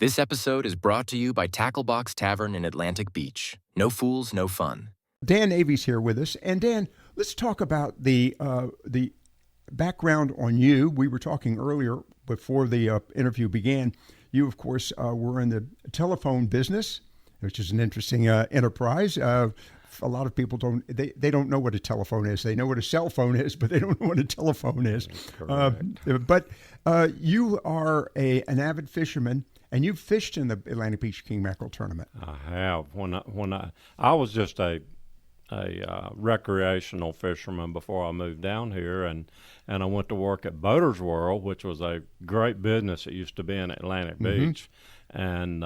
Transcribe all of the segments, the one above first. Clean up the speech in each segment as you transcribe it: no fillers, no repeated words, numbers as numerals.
This episode is brought to you by Tacklebox Tavern in Atlantic Beach. No fools, no fun. Dan Navey's here with us. And Dan, let's talk about the background on you. We were talking earlier before the interview began. You, of course, were in the telephone business, which is an interesting enterprise. A lot of people they don't know what a telephone is. They know what a cell phone is, but they don't know what a telephone is. But you are an avid fisherman. And you've fished in the Atlantic Beach King Mackerel tournament. I have. When I was just a recreational fisherman before I moved down here, and I went to work at Boaters World, which was a great business. It used to be in Atlantic Beach, and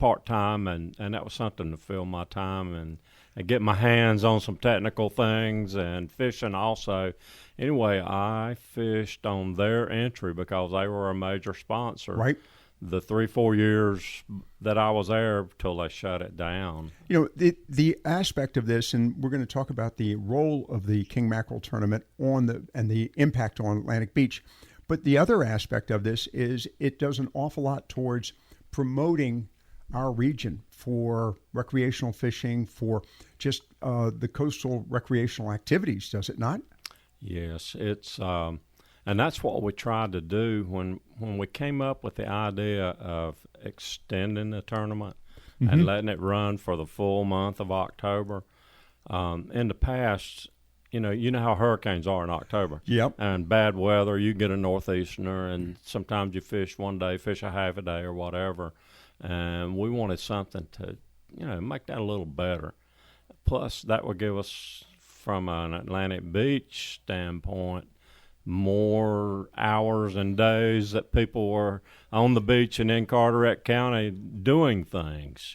part time, and that was something to fill my time and get my hands on some technical things and fishing also. Anyway, I fished on their entry because they were a major sponsor. Right. The 3-4 years that I was there till they shut it down. You know, the aspect of this, and we're going to talk about the role of the King Mackerel tournament and the impact on Atlantic Beach. But the other aspect of this is it does an awful lot towards promoting our region for recreational fishing, for just the coastal recreational activities, does it not? Yes, it's and that's what we tried to do when we came up with the idea of extending the tournament and letting it run for the full month of October. In the past, you know how hurricanes are in October. Yep. And bad weather, you get a northeasterner, and sometimes you fish one day, fish a half a day or whatever. And we wanted something to, make that a little better. Plus, that would give us, from an Atlantic Beach standpoint, more hours and days that people were on the beach and in Carteret County doing things,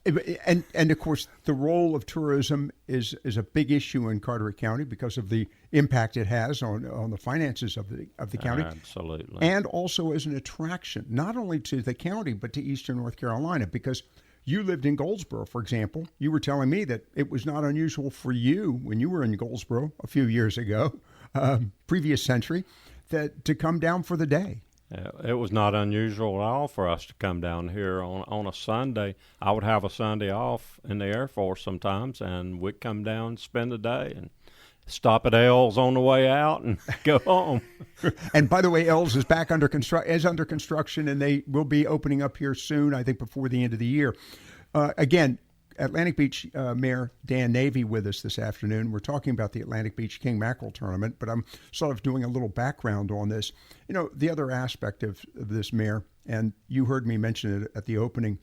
And of course, the role of tourism is a big issue in Carteret County because of the impact it has on the finances of the county. Absolutely. And also as an attraction, not only to the county, but to Eastern North Carolina, because you lived in Goldsboro, for example. You were telling me that it was not unusual for you when you were in Goldsboro a few years ago, previous century, that to come down for the day. It was not unusual at all for us to come down here on a Sunday. I would have a Sunday off in the Air Force sometimes, and we'd come down and spend the day and stop at L's on the way out and go home. And by the way, L's is back under construction, and they will be opening up here soon, I think before the end of the year. Again, Atlantic Beach Mayor Dan Navey with us this afternoon. We're talking about the Atlantic Beach King Mackerel tournament, but I'm sort of doing a little background on this. The other aspect of this, Mayor, and you heard me mention it at the opening,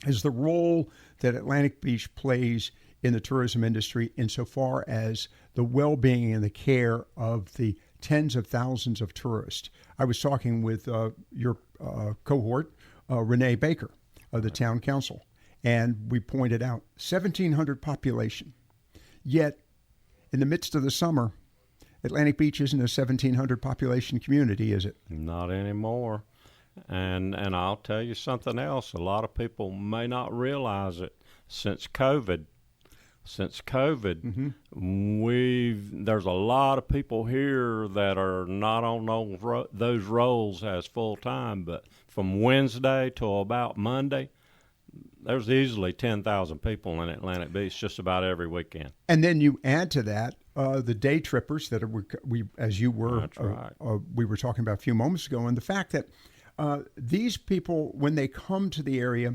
is the role that Atlantic Beach plays in the tourism industry insofar as the well-being and the care of the tens of thousands of tourists. I was talking with your cohort, Renee Baker of the town council, and we pointed out 1,700 population. Yet, in the midst of the summer, Atlantic Beach isn't a 1,700 population community, is it? Not anymore. And I'll tell you something else. A lot of people may not realize it. Since COVID, there's a lot of people here that are not on those roles as full time, but from Wednesday till about Monday, there's easily 10,000 people in Atlantic Beach just about every weekend. And then you add to that the day trippers that we were talking about a few moments ago, and the fact that these people, when they come to the area,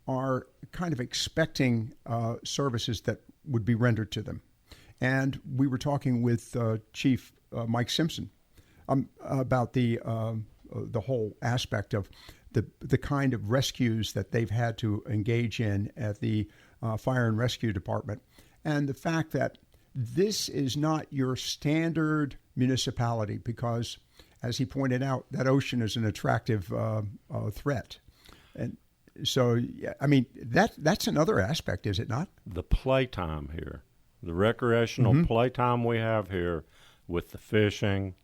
are kind of expecting services that would be rendered to them. And we were talking with Chief Mike Simpson about the whole aspect of the kind of rescues that they've had to engage in at the Fire and Rescue Department, and the fact that this is not your standard municipality because, as he pointed out, that ocean is an attractive threat. And so, I mean, that's another aspect, is it not? The playtime here, the recreational playtime we have here with the fishing,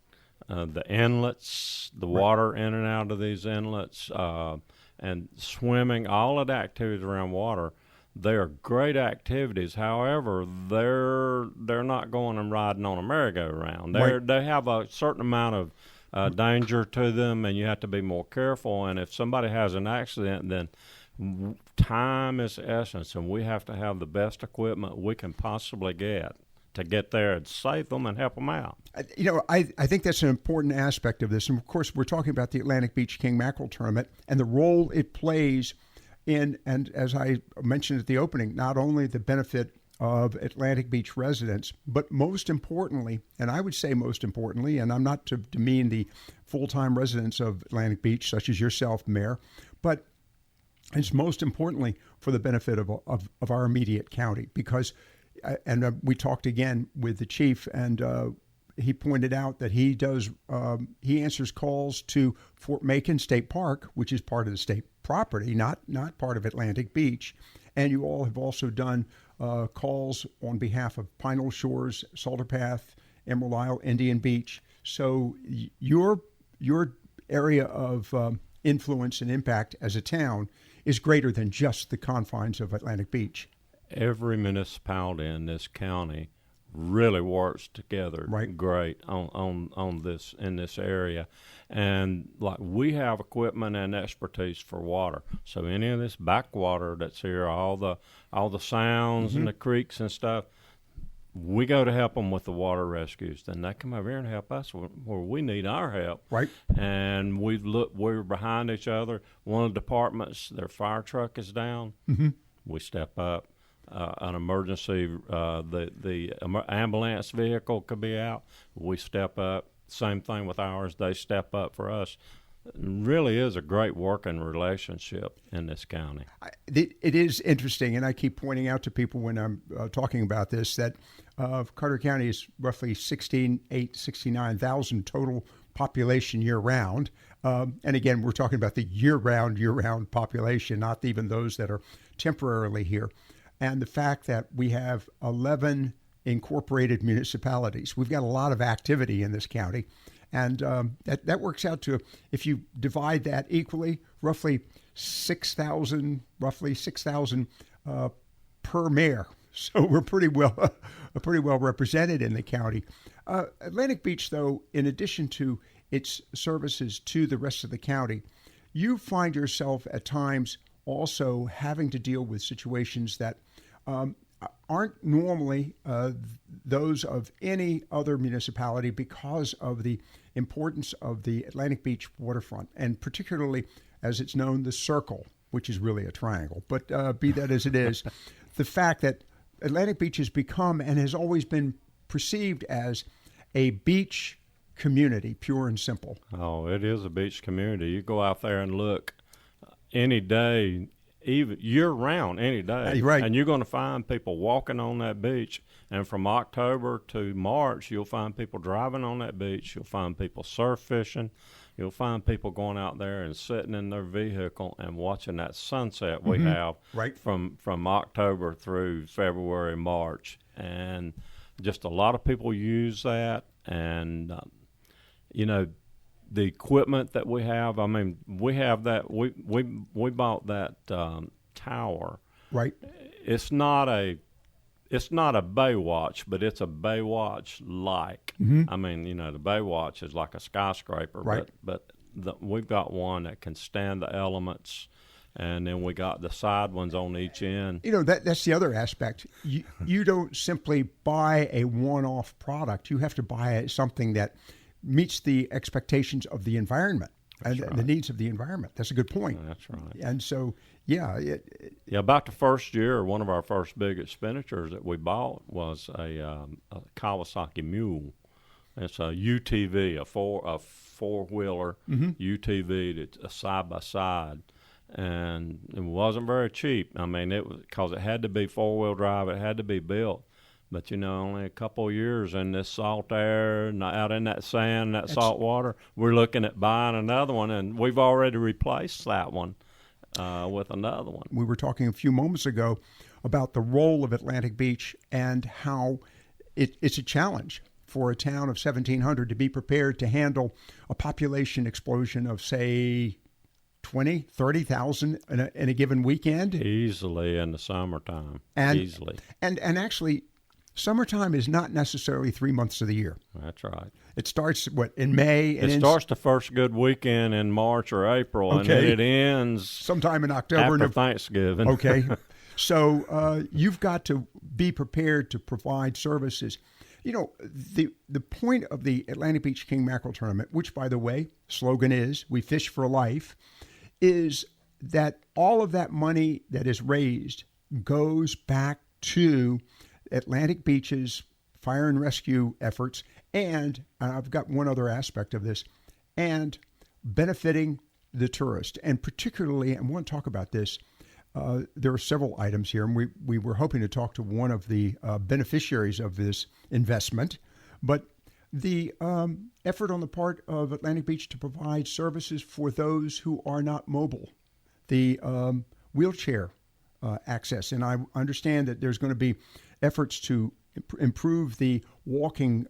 the inlets, the water in and out of these inlets, and swimming, all of the activities around water, they are great activities. However, they're not going and riding on a merry-go-round. They have a certain amount danger to them, and you have to be more careful. And if somebody has an accident, then time is essence, and we have to have the best equipment we can possibly get to get there and save them and help them out. I think that's an important aspect of this. And, of course, we're talking about the Atlantic Beach King Mackerel Tournament and the role it plays in, and as I mentioned at the opening, not only the benefit of Atlantic Beach residents, but most importantly, and I would say most importantly, and I'm not to demean the full-time residents of Atlantic Beach, such as yourself, Mayor, but it's most importantly for the benefit of our immediate county, because we talked again with the chief, and he pointed out that he answers calls to Fort Macon State Park, which is part of the state property, not part of Atlantic Beach. And you all have also done calls on behalf of Pinole Shores, Salter Path, Emerald Isle, Indian Beach. So your area of influence and impact as a town is greater than just the confines of Atlantic Beach. Every municipality in this county really works together great on this in this area, and like we have equipment and expertise for water. So any of this backwater that's here, all the sounds and the creeks and stuff, we go to help them with the water rescues. Then they come over here and help us where we need our help. Right. And we're behind each other. One of the departments, their fire truck is down. We step up. An emergency, the ambulance vehicle could be out. We step up. Same thing with ours. They step up for us. It really is a great working relationship in this county. It is interesting, and I keep pointing out to people when I'm talking about this that Carteret County is roughly 69,000 total population year-round. And again, we're talking about the year-round population, not even those that are temporarily here. And the fact that we have 11 incorporated municipalities. We've got a lot of activity in this county. And that works out to, if you divide that equally, roughly 6,000 per mayor. So we're pretty well represented in the county. Atlantic Beach, though, in addition to its services to the rest of the county, you find yourself at times also having to deal with situations that aren't normally those of any other municipality because of the importance of the Atlantic Beach waterfront, and particularly, as it's known, the Circle, which is really a triangle. But be that as it is, the fact that Atlantic Beach has become and has always been perceived as a beach community, pure and simple. Oh, it is a beach community. You go out there and look any day, even year-round, any day, right, and you're going to find people walking on that beach. And from October to March, you'll find people driving on that beach. You'll find people surf fishing. You'll find people going out there and sitting in their vehicle and watching that sunset we have from October through February, March. And just a lot of people use that. And, the equipment that we have, I mean, we have that. We bought that tower. Right. It's not a Baywatch, but it's a Baywatch-like. I mean, the Baywatch is like a skyscraper, right. but we've got one that can stand the elements, and then we got the side ones on each end. That's the other aspect. You don't simply buy a one-off product. You have to buy something that meets the expectations of the environment and the needs of the environment. That's a good point. That's right. And so, about the first year, one of our first big expenditures that we bought was a Kawasaki Mule. It's a UTV, a four-wheeler UTV that's a side-by-side. And it wasn't very cheap. I mean, it was because it had to be four-wheel drive. It had to be built. But, only a couple of years in this salt air, and out in that sand, that salt water, we're looking at buying another one, and we've already replaced that one with another one. We were talking a few moments ago about the role of Atlantic Beach and how it's a challenge for a town of 1,700 to be prepared to handle a population explosion of, say, 20, 30,000 in a given weekend. Easily in the summertime. Easily. And actually, summertime is not necessarily 3 months of the year. That's right. It starts, in May? And it starts the first good weekend in March or April, and then it ends sometime in October. After Thanksgiving. Okay. So you've got to be prepared to provide services. You know, the point of the Atlantic Beach King Mackerel Tournament, which, by the way, slogan is, "We fish for life," is that all of that money that is raised goes back to Atlantic Beach's fire and rescue efforts, and I've got one other aspect of this, and benefiting the tourist. And particularly, I want to talk about this, there are several items here, and we were hoping to talk to one of the beneficiaries of this investment, but the effort on the part of Atlantic Beach to provide services for those who are not mobile, the wheelchair access. And I understand that there's going to be efforts to improve the walking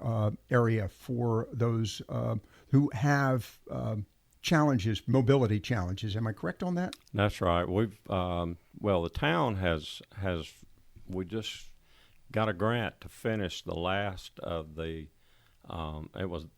area for those who have challenges, mobility challenges. Am I correct on that? That's right. We've the town has we just got a grant to finish the last of the.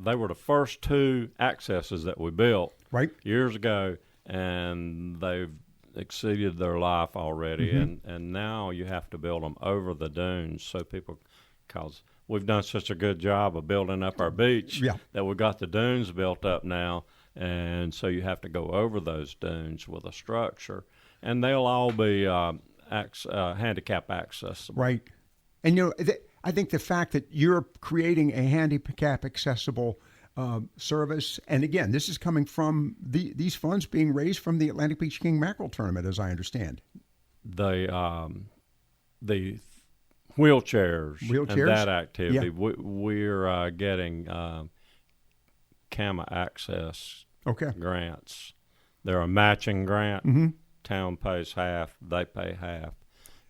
They were the first two accesses that we built years ago, and they've exceeded their life already, and now you have to build them over the dunes so people, because we've done such a good job of building up our beach that we've got the dunes built up now, and so you have to go over those dunes with a structure, and they'll all be handicap accessible. Right. And, you know, I think the fact that you're creating a handicap accessible service, and again, this is coming from these funds being raised from the Atlantic Beach King Mackerel Tournament, as I understand. The wheelchairs and that activity, we're getting CAMA access grants. They're a matching grant. Town pays half, they pay half.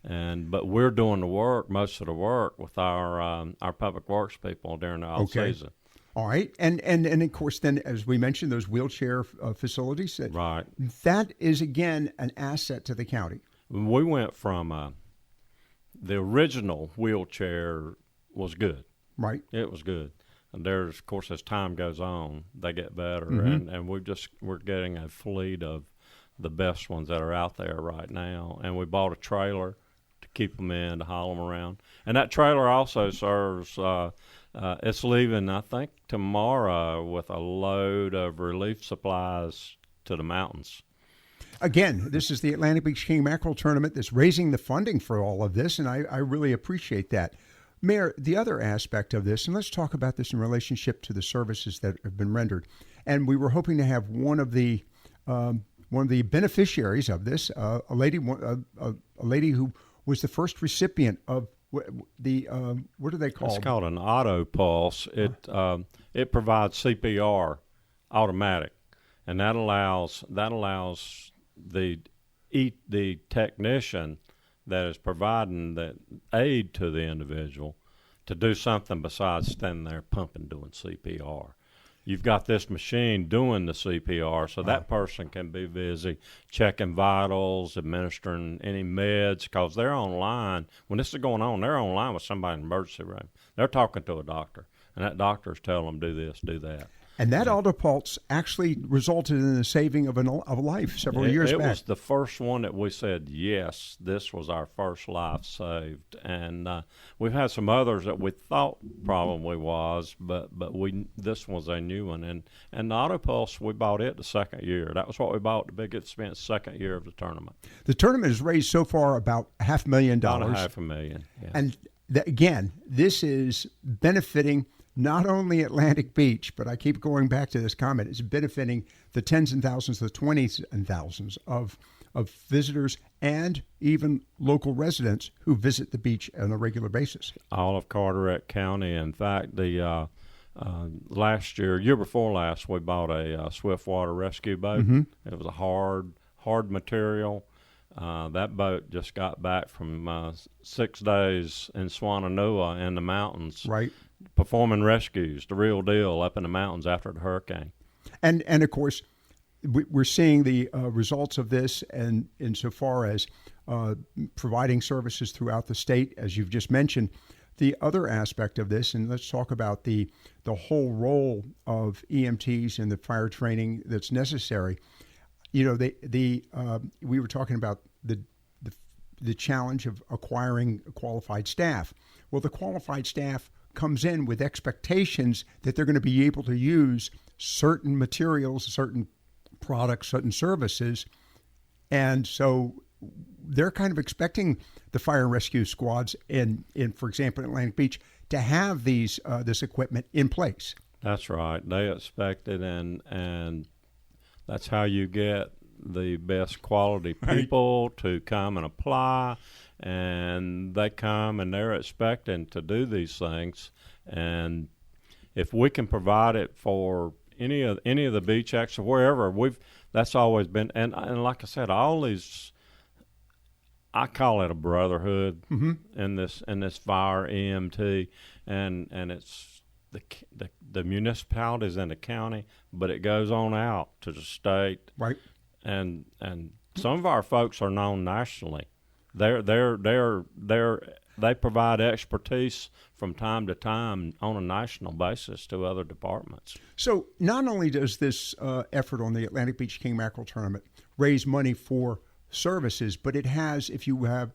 But we're doing the work, most of the work, with our public works people during the off season. All right, and of course, then as we mentioned, those wheelchair facilities. That is again an asset to the county. We went from the original wheelchair was good. Right, it was good. And there's, of course, as time goes on, they get better, and we're getting a fleet of the best ones that are out there right now. And we bought a trailer to keep them in, to haul them around. And that trailer also serves, it's leaving, I think, tomorrow with a load of relief supplies to the mountains. Again, this is the Atlantic Beach King Mackerel Tournament that's raising the funding for all of this, and I really appreciate that. Mayor, the other aspect of this, and let's talk about this in relationship to the services that have been rendered. And we were hoping to have one of the beneficiaries of this, a lady who was the first recipient of the what are they called? It's called an auto pulse. It provides CPR automatic, and that allows the technician that is providing the aid to the individual to do something besides standing there pumping, doing CPR. You've got this machine doing the CPR, so that person can be busy checking vitals, administering any meds, because they're online. When this is going on, they're online with somebody in the emergency room. They're talking to a doctor, and that doctor is telling them, do this, do that. And that autopulse actually resulted in the saving of a life several years back. It was the first one that we said, yes, this was our first life saved. And we've had some others that we thought probably was, but this was a new one. And the autopulse, we bought it the second year. That was what we bought the biggest expense second year of the tournament. The tournament has raised so far about $500,000. About $500,000, yeah. And again, this is benefiting not only Atlantic Beach, but I keep going back to this comment, it's benefiting the tens and thousands, the 20s and thousands of visitors and even local residents who visit the beach on a regular basis. All of Carteret County. In fact, the year before last, we bought a swiftwater rescue boat. It was a hard material. That boat just got back from 6 days in Swannanoa in the mountains. Right. Performing rescues, the real deal, up in the mountains after the hurricane. And of course, we're seeing the results of this, and insofar as providing services throughout the state, as you've just mentioned, the other aspect of this, and let's talk about the whole role of EMTs in the fire training that's necessary. You know, we were talking about the challenge of acquiring qualified staff. Well, the qualified staff comes in with expectations that they're going to be able to use certain materials, certain products, certain services, and so they're kind of expecting the fire and rescue squads in for example, Atlantic Beach, to have this equipment in place. That's right. They expect it, and that's how you get the best quality people to come and apply. And they come and they're expecting to do these things. And if we can provide it for any of the beach acts or wherever, that's always been. And like I said, all these, I call it a brotherhood in this fire EMT, and it's the municipalities in the county, but it goes on out to the state, right? And some of our folks are known nationally. They provide expertise from time to time on a national basis to other departments. So not only does this effort on the Atlantic Beach King Mackerel Tournament raise money for services, but it has, if you have,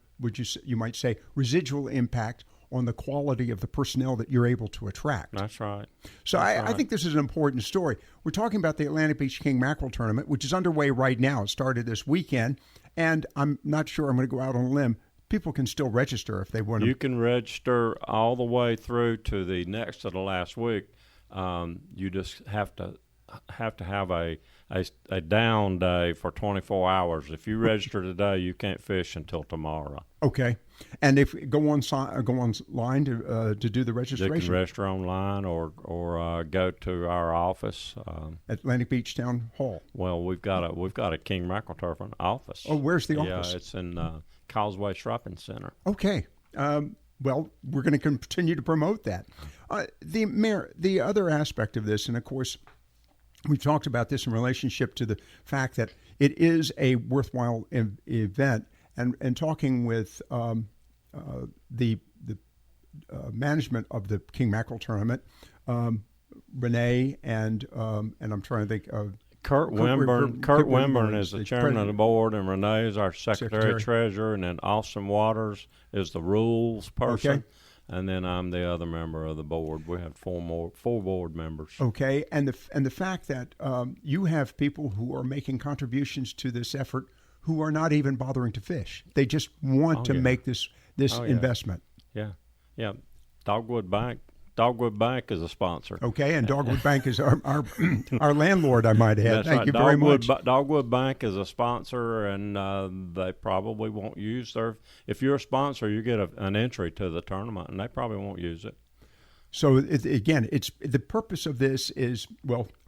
you might say, residual impact on the quality of the personnel that you're able to attract. That's right. So I think this is an important story. We're talking about the Atlantic Beach King Mackerel Tournament, which is underway right now. It started this weekend, and I'm not sure I'm going to go out on a limb. People can still register if they want to. You can register all the way through to the next to the last week. You just have to have a down day for 24 hours. If you register today, you can't fish until tomorrow. Okay. And if go online to do the registration. You can register online or go to our office. Atlantic Beach Town Hall. Well, we've got a King Mackerel Tournament office. Oh, where's the office? Yeah, it's in Causeway Shopping Center. Okay. Well, we're going to continue to promote that. The other aspect of this, and of course, we've talked about this in relationship to the fact that it is a worthwhile event, and talking with the management of the King Mackerel Tournament, Renee and I'm trying to think of Kurt Wimburn is the chairman of the board, and Renee is our secretary treasurer, and then Austin Waters is the rules person. Okay. And then I'm the other member of the board. We have four board members. Okay, and the fact that you have people who are making contributions to this effort who are not even bothering to fish. They just want to make this investment. Yeah. Dogwood Bank is a sponsor. Okay, and Dogwood Bank is our landlord, I might add. That's Thank right. you very much. Dogwood Bank is a sponsor, and they probably won't use their. If you're a sponsor, you get an entry to the tournament, and they probably won't use it. So again, it's the purpose of this is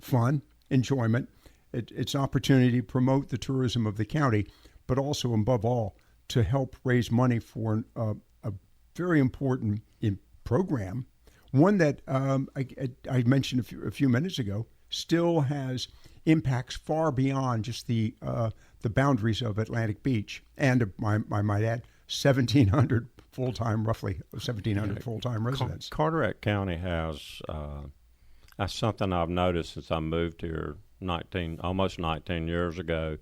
fun, enjoyment. It's an opportunity to promote the tourism of the county, but also, above all, to help raise money for a very important program. One that I mentioned a few minutes ago still has impacts far beyond just the boundaries of Atlantic Beach, and I might add 1,700 roughly 1,700 full-time residents. Carteret County has that's something I've noticed since I moved here almost 19 years ago.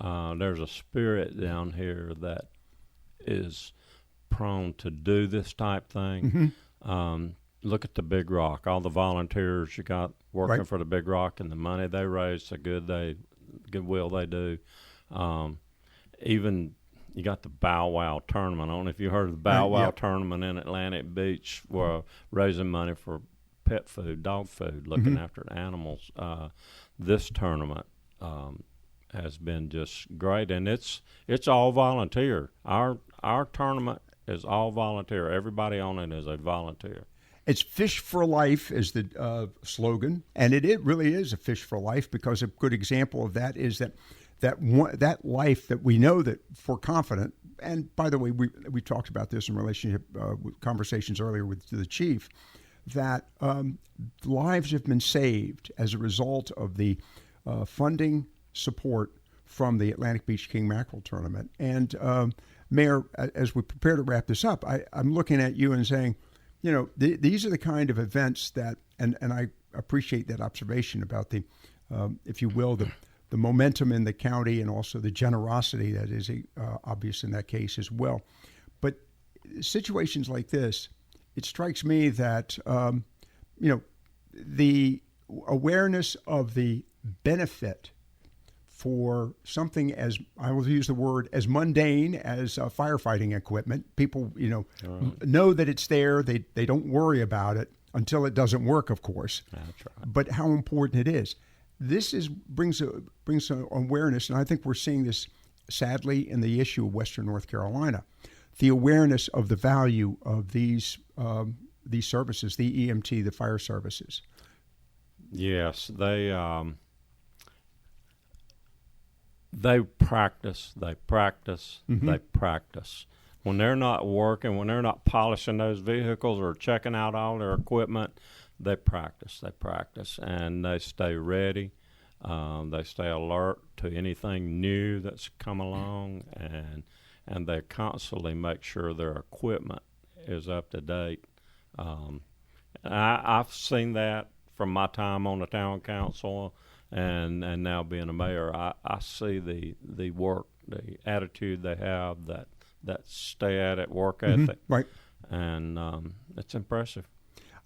There's a spirit down here that is prone to do this type thing. Mm-hmm. Look at the Big Rock. All the volunteers you got working for the Big Rock, and the money they raise, the goodwill they do. Even you got the Bow Wow tournament. I don't know if you heard of the Bow Wow tournament in Atlantic Beach, where raising money for pet food, dog food, looking after the animals. This tournament has been just great, and it's all volunteer. Our tournament is all volunteer. Everybody on it is a volunteer. It's Fish for Life is the slogan, and it really is a fish for life, because a good example of that is that life that we know that for confident. And by the way, we talked about this in relationship with conversations earlier with the chief, that lives have been saved as a result of the funding support from the Atlantic Beach King Mackerel Tournament. And Mayor, as we prepare to wrap this up, I'm looking at you and saying, these are the kind of events that, and I appreciate that observation about the, if you will, the momentum in the county and also the generosity that is obvious in that case as well. But situations like this, it strikes me that, the awareness of the benefit for something as, I will use the word, as mundane as firefighting equipment. People, know that it's there. They don't worry about it until it doesn't work, of course. That's right. But how important it is. This brings an awareness, and I think we're seeing this sadly in the issue of Western North Carolina, the awareness of the value of these services, the EMT, the fire services. Yes, they practice. Mm-hmm. They practice. When they're not working, when they're not polishing those vehicles or checking out all their equipment, they practice, and they stay ready. They stay alert to anything new that's come along, and they constantly make sure their equipment is up to date. I've seen that from my time on the town council and now being a mayor. I see the work, the attitude they have, that stay at it, work ethic. Right. And it's impressive.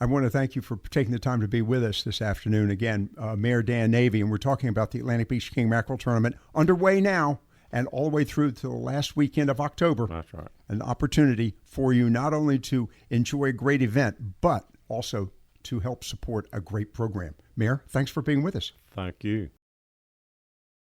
I want to thank you for taking the time to be with us this afternoon. Again, Mayor Dan Navey, and we're talking about the Atlantic Beach King Mackerel Tournament underway now and all the way through to the last weekend of October. That's right. An opportunity for you not only to enjoy a great event, but also to help support a great program. Mayor, thanks for being with us. Thank you.